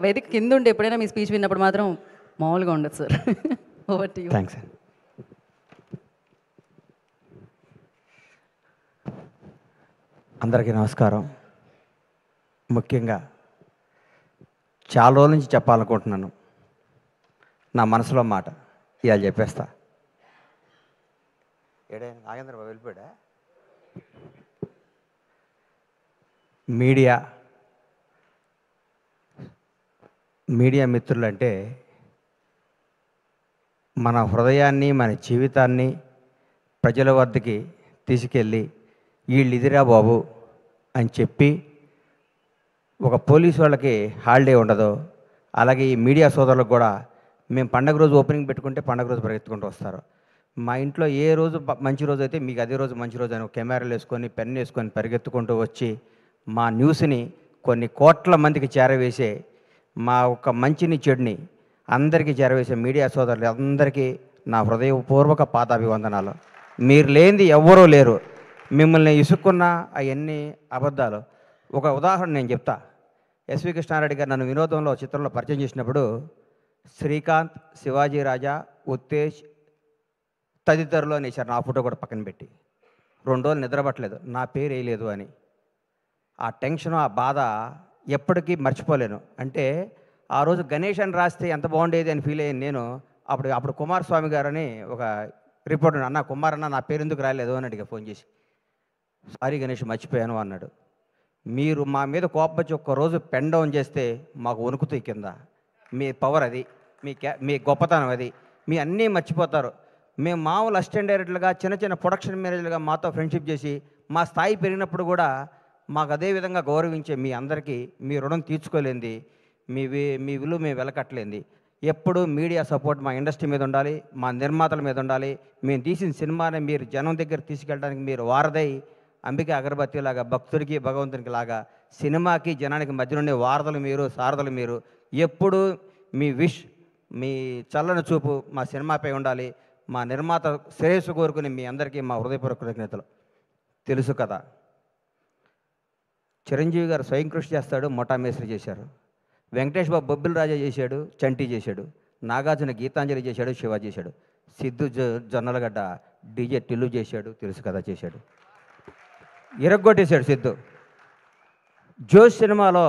వేదిక కింద ఉండి ఎప్పుడైనా మీ స్పీచ్ విన్నప్పుడు మాత్రం మామూలుగా ఉండదు sir. Over to you. Thanks. అందరికీ నమస్కారం. ముఖ్యంగా చాలా రోజుల నుంచి చెప్పాలనుకుంటున్నాను నా మనసులో మాట. ఇవాళ చెప్పేస్తా. ఏడే నాగేంద్ర బాబు వెళ్ళిపోయాడా? మీడియా మిత్రులంటే మన హృదయాన్ని, మన జీవితాన్ని ప్రజల వద్దకి తీసుకెళ్ళి వీళ్ళు ఇదిరా బాబు అని చెప్పి, ఒక పోలీసు వాళ్ళకి హాలిడే ఉండదు, అలాగే ఈ మీడియా సోదరులకు కూడా మేము పండగ రోజు ఓపెనింగ్ పెట్టుకుంటే పండగ రోజు పరిగెత్తుకుంటూ వస్తారు. మా ఇంట్లో ఏ రోజు మంచి రోజు అయితే మీకు అదే రోజు మంచి రోజు అని కెమెరాలు వేసుకొని పెన్ వేసుకొని పరిగెత్తుకుంటూ వచ్చి మా న్యూస్ని కొన్ని కోట్ల మందికి చేరవేసే, మా ఒక మంచిని చెడుని అందరికీ చేరవేసే మీడియా సోదరులు అందరికీ నా హృదయపూర్వక పాదాభివందనాలు. మీరు లేనిది ఎవ్వరూ లేరు. మిమ్మల్ని ఇసుక్కున్న అవన్నీ అబద్ధాలు. ఒక ఉదాహరణ నేను చెప్తా. ఎస్వి కృష్ణారెడ్డి గారు నన్ను వినోదంలో చిత్రంలో పరిచయం చేసినప్పుడు శ్రీకాంత్, శివాజీ రాజా, ఉత్తేజ్ తదితరులు అనేసారు. నా ఫోటో కూడా పక్కన పెట్టి 2 రోజులు నిద్రపట్టలేదు, నా పేరు వేయలేదు అని. ఆ టెన్షన్, ఆ బాధ ఎప్పటికీ మర్చిపోలేను. అంటే ఆ రోజు గణేష్ అని రాస్తే ఎంత బాగుండేది అని ఫీల్ అయ్యాను నేను. అప్పుడు కుమారస్వామి గారని ఒక రిపోర్టర్, అన్న కుమార్ అన్న నా పేరు ఎందుకు రాలేదు అని అడిగా ఫోన్ చేసి. సారీ గణేష్ మర్చిపోయాను అన్నాడు. మీరు మా మీద కోపం వచ్చి ఒక్కరోజు పెన్ డౌన్ చేస్తే మాకు వణుకుతాయి కింద. మీ పవర్ అది, మీ గొప్పతనం అది. మీ అన్నీ మర్చిపోతారు. మేము మామూలు అసిస్టెంట్ డైరెక్టర్లుగా, చిన్న చిన్న ప్రొడక్షన్ మేనేజర్లుగా మాతో ఫ్రెండ్షిప్ చేసి మా స్థాయి పెరిగినప్పుడు కూడా మాకు అదే విధంగా గౌరవించే మీ అందరికీ మీ రుణం తీర్చుకోలేంది, మీ విలువ మేము వెలకట్టలేంది. ఎప్పుడు మీడియా సపోర్ట్ మా ఇండస్ట్రీ మీద ఉండాలి, మా నిర్మాతల మీద ఉండాలి. మేము తీసిన సినిమాని మీరు జనం దగ్గర తీసుకెళ్ళడానికి మీరు వారదై, అంబిక అగరబత్తి లాగా భక్తుడికి భగవంతునికి లాగా సినిమాకి జనానికి మధ్య నుండి వారధులు మీరు, సారథులు మీరు. ఎప్పుడు మీ మీ చల్లని చూపు మా సినిమాపై ఉండాలి. మా నిర్మాత శ్రేయస్సు కోరుకుని మీ అందరికీ మా హృదయపూర్వక కృతజ్ఞతలు. తెలుసు కదా, చిరంజీవి గారు స్వయం కృషి చేస్తాడు, మొఠా మేస్త్రి చేశారు. వెంకటేష్ బాబు బొబ్బిల్ రాజా చేశాడు, చంటి చేశాడు. నాగార్జున గీతాంజలి చేశాడు, శివ చేశాడు. సిద్ధు జొన్నలగడ్డ డీజే టిల్లు చేశాడు, తెలుసు కదా చేశాడు. ఇరగ్గొట్టేశాడు సిద్ధు. జోష్ సినిమాలో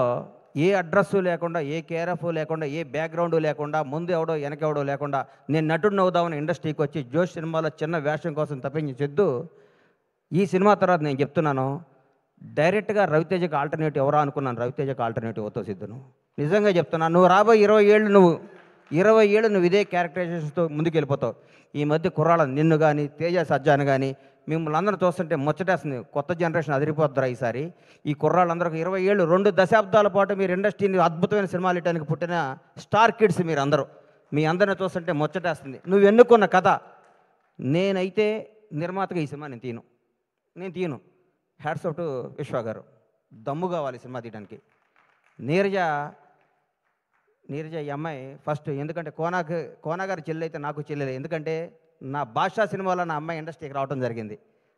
ఏ అడ్రస్సు లేకుండా, ఏ కేరఫ్ లేకుండా, ఏ బ్యాక్గ్రౌండ్ లేకుండా, ముందు ఎవడో వెనకెవడో లేకుండా నేను నటుడిని అవుదామని ఇండస్ట్రీకి వచ్చి జోష్ సినిమాలో చిన్న వేషం కోసం తప్పించి సిద్ధు ఈ సినిమా తర్వాత నేను చెప్తున్నాను, డైరెక్ట్గా రవితేజకి ఆల్టర్నేటివ్ ఎవరా అనుకున్నాను. రవితేజకి ఆల్టర్నేటివ్ అవుతావు సిద్ధును. నిజంగా చెప్తున్నాను. నువ్వు రాబోయే 20 ఏళ్ళు నువ్వు ఇదే క్యారెక్టరైజేషన్స్తో ముందుకు వెళ్ళిపోతావు. ఈ మధ్య కుర్రాళ్ళ నిన్ను కానీ, తేజ సజ్జాను కానీ మిమ్మల్ని అందరూ చూస్తుంటే ముచ్చటేస్తుంది. కొత్త జనరేషన్ అదిరిపోద్దురా ఈసారి. ఈ కుర్రాళ్ళందరూ 20 ఏళ్ళు, 2 దశాబ్దాల పాటు మీరు ఇండస్ట్రీని అద్భుతమైన సినిమాలు ఇవ్వడానికి పుట్టిన స్టార్ కిడ్స్ మీరు అందరూ. మీ అందరిని చూస్తుంటే ముచ్చటేస్తుంది. నువ్వు ఎన్నుకున్న కథ. నేనైతే నిర్మాతగా ఈ సినిమా నేను తీయను. హ్యాట్స్ ఆఫ్ టు విశ్వ గారు. దమ్ము కావాలి సినిమా తీయడానికి. నీరజ ఈ అమ్మాయి ఫస్ట్, ఎందుకంటే కోనాగారి చెల్లి అయితే నాకు చెల్లెలే. ఎందుకంటే నా భాషా సినిమాలో నా అమ్మాయి ఇండస్ట్రీకి రావడం జరిగింది.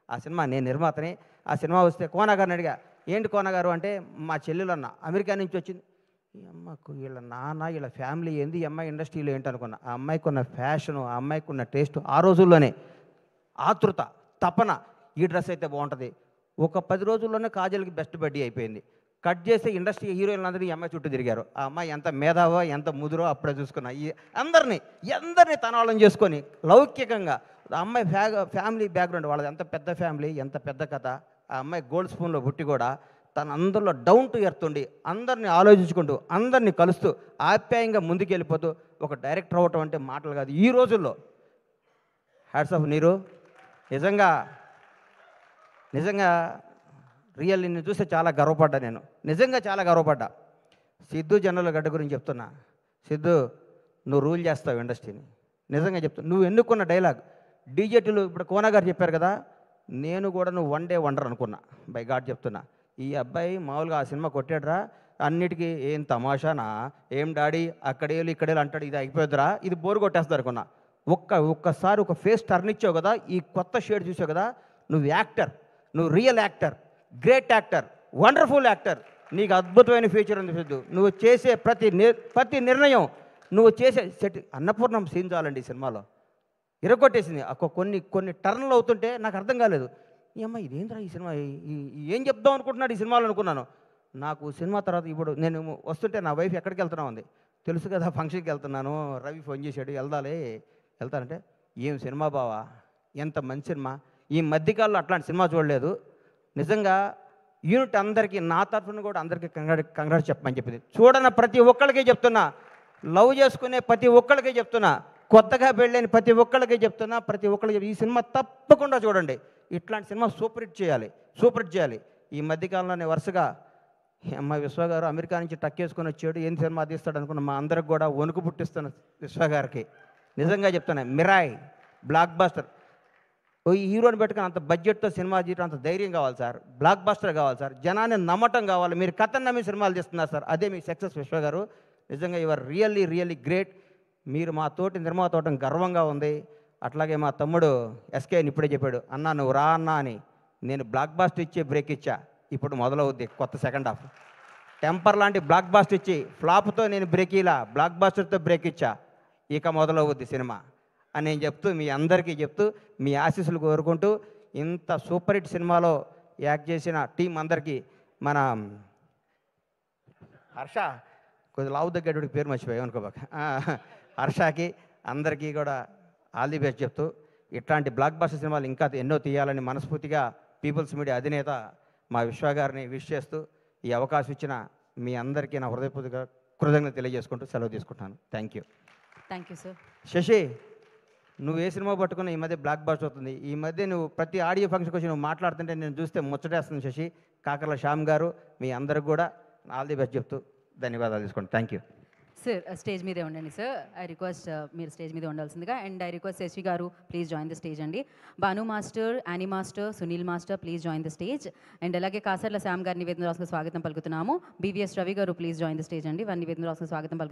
ఆ సినిమా నేను నిర్మాతని. ఆ సినిమా వస్తే కోనాగారిని అడిగా, ఏంటి కోనగారు అంటే, మా చెల్లెలు అన్న అమెరికా నుంచి వచ్చింది. ఈ అమ్మకు వీళ్ళ నాన్న వీళ్ళ ఫ్యామిలీ ఏంది, ఈ అమ్మాయి ఇండస్ట్రీలో ఏంటి అనుకున్నా. ఆ అమ్మాయికి ఉన్న ఫ్యాషను, ఆ అమ్మాయికి ఉన్న టేస్ట్, ఆ రోజుల్లోనే ఆతృత, తపన, ఈ డ్రెస్ అయితే బాగుంటుంది. ఒక 10 రోజుల్లోనే కాజల్కి బెస్ట్ బడ్డీ అయిపోయింది. కట్ చేస్తే ఇండస్ట్రీ హీరోయిన్లందరూ ఈ అమ్మాయి చుట్టూ తిరిగారు. ఆ అమ్మాయి ఎంత మేధావో, ఎంత ముదురో అప్పుడే చూసుకున్నా. ఈ అందరినీ తనవాళ్ళం చేసుకొని లౌకికంగా. ఆ అమ్మాయి ఫ్యామిలీ బ్యాక్గ్రౌండ్ వాళ్ళది ఎంత పెద్ద ఫ్యామిలీ, ఎంత పెద్ద కథ. ఆ అమ్మాయి గోల్డ్ స్పూన్లో పుట్టి కూడా తన అందరిలో డౌన్ టు ఎర్త్ ఉండి, అందరినీ ఆలోచించుకుంటూ, అందరినీ కలుస్తూ, ఆప్యాయంగా ముందుకెళ్ళిపోతూ ఒక డైరెక్టర్ అవ్వటం అంటే మాటలు కాదు ఈ రోజుల్లో. హ్యాట్స్ ఆఫ్ నీరు. నిజంగా రియల్ నిన్ను చూస్తే చాలా గర్వపడ్డా నేను. నిజంగా చాలా గర్వపడ్డా. సిద్ధు జొన్నలగడ్డ గురించి చెప్తున్నా. సిద్ధు, నువ్వు రూల్ చేస్తావు ఇండస్ట్రీని. నిజంగా చెప్తున్నా. నువ్వు ఎన్నుకున్న డైలాగ్ డీజేటీలు, ఇప్పుడు కోనా గారు చెప్పారు కదా, నేను కూడా నువ్వు 1 డే వండర్ అనుకున్నా. బై గాడ్ చెప్తున్నా. ఈ అబ్బాయి మామూలుగా ఆ సినిమా కొట్టాడురా, అన్నిటికీ ఏం తమాషానా, ఏం డాడీ అక్కడేళ్ళు ఇక్కడేళ్ళు అంటాడు, ఇది అయిపోద్దురా, ఇది బోరు కొట్టేస్తారు అనుకున్నా. ఒక్కసారి ఒక ఫేస్ టర్న్ ఇచ్చావు కదా, ఈ కొత్త షేడ్ చూసావు కదా, నువ్వు యాక్టర్, నువ్వు real actor, great actor, wonderful actor. నీకు అద్భుతమైన ఫ్యూచర్ ఉంది సిద్ధు. నువ్వు చేసే ప్రతి నిర్ణయం, నువ్వు చేసే అన్నపూర్ణం సీన్ చాలండి ఈ సినిమాలో. ఇరగొట్టేసింది. కొన్ని టర్న్లు అవుతుంటే నాకు అర్థం కాలేదు. ఈ అమ్మాయి ఇదేంద్రా ఈ సినిమా, ఏం చెప్దాం అనుకుంటున్నాడు ఈ సినిమాలో అనుకున్నాను. నాకు సినిమా తర్వాత ఇప్పుడు నేను వస్తుంటే నా వైఫ్ ఎక్కడికి వెళ్తున్నావు అంది. తెలుసు కదా ఫంక్షన్కి వెళ్తున్నాను, రవి ఫోన్ చేశాడు వెళ్తానంటే ఏం సినిమా బావా, ఎంత మంచి సినిమా, ఈ మధ్యకాలంలో అట్లాంటి సినిమా చూడలేదు. నిజంగా యూనిట్ అందరికీ నా తరఫున కూడా అందరికీ కంగ్రాట్స్ చెప్పమని చెప్పింది. చూడన్న ప్రతి ఒక్కళ్ళకి చెప్తున్నా, లవ్ చేసుకునే ప్రతి ఒక్కళ్ళకి చెప్తున్నా, కొత్తగా పెళ్ళైన ప్రతి ఒక్కళ్ళకి చెప్తున్నా, ప్రతి ఒక్కళ్ళకి ఈ సినిమా తప్పకుండా చూడండి. ఇట్లాంటి సినిమా సూపర్ హిట్ చేయాలి. ఈ మధ్యకాలంలోనే వరుసగా అమ్మ విశ్వ గారు అమెరికా నుంచి టక్కేసుకొని వచ్చాడు, ఏం సినిమా తీస్తాడు అనుకున్న మా అందరికి కూడా వణుకు పుట్టిస్తున్న విశ్వ గారికి నిజంగా చెప్తున్నా, మిరాయ్ బ్లాక్ బాస్టర్. ఈ హీరోని పెట్టుకుని అంత బడ్జెట్తో సినిమా తీయడం అంత ధైర్యం కావాలి సార్, బ్లాక్ బాస్టర్ కావాలి సార్, జనాన్ని నమ్మటం కావాలి. మీరు కథను నమ్మి సినిమాలు తీస్తున్నారు సార్, అదే మీ సక్సెస్ విశ్వ గారు. నిజంగా యువర్ రియల్లీ గ్రేట్. మీరు మా తోటి నిర్మాత అవటం గర్వంగా ఉంది. అట్లాగే మా తమ్ముడు ఎస్కేని ఇప్పుడే చెప్పాడు, అన్నా నువ్వు రా అన్నా అని. నేను బ్లాక్ బాస్టర్ ఇచ్చే బ్రేక్ ఇచ్చా, ఇప్పుడు మొదలవుద్ది కొత్త సెకండ్ హాఫ్. టెంపర్ లాంటి బ్లాక్ బాస్టర్ ఇచ్చి ఫ్లాప్తో నేను బ్రేక్ ఇలా బ్లాక్ బాస్టర్తో బ్రేక్ ఇచ్చా, ఇక మొదలవుద్ది సినిమా అని నేను చెప్తూ, మీ అందరికీ చెప్తూ, మీ ఆశీస్సులు కోరుకుంటూ, ఇంత సూపర్ హిట్ సినిమాలో యాక్ట్ చేసిన టీం అందరికీ, మన హర్ష కొద్దిగా లావు దగ్గరకి పేరు మర్చిపోయాం అనుకోబాక, హర్షకి అందరికీ కూడా ఆల్ ది బెస్ట్ చెప్తూ, ఇట్లాంటి బ్లాక్ బాస్టర్ సినిమాలు ఇంకా ఎన్నో తీయాలని మనస్ఫూర్తిగా పీపుల్స్ మీడియా అధినేత మా విశ్వ గారిని విష్ చేస్తూ, ఈ అవకాశం ఇచ్చిన మీ అందరికీ నా హృదయపూర్వక కృతజ్ఞతలు తెలియజేసుకుంటూ సెలవు తీసుకుంటాను. Thank you sir. శశి, నువ్వు ఏ సినిమా పట్టుకున్నా ఈ మధ్య బ్లాక్ బాస్టర్ అవుతుంది. ఈ మధ్య నువ్వు ప్రతి ఆడియో ఫంక్షన్కి వచ్చి నువ్వు మాట్లాడుతుంటే నేను చూస్తే ముచ్చటేస్తుంది శశి. కాకర్ల శ్యామ్ గారు మీ అందరికి కూడా ఆల్ ది బెస్ట్ చెప్తూ ధన్యవాదాలు తీసుకోండి. Thank you sir. స్టేజ్ మీదే ఉండండి సార్. ఐ రిక్వెస్ట్ మీరు స్టేజ్ మీదే ఉండాల్సిందిగా. And I request Shashi garu please join the stage అండి. Bhanu master, Annie master, Sunil master please join the stage. And అలాగే కాసర్ల శ్యామ్ గారి నివేదన రాసుకుని స్వాగతం పలుకుతున్నాము. బీవీఎస్ రవి గారు ప్లీజ్ జాయిన్ ద స్టేజ్ అండి. వారి నివేదన రాసుకుని స్వాగతం పలుకుతున్నాము.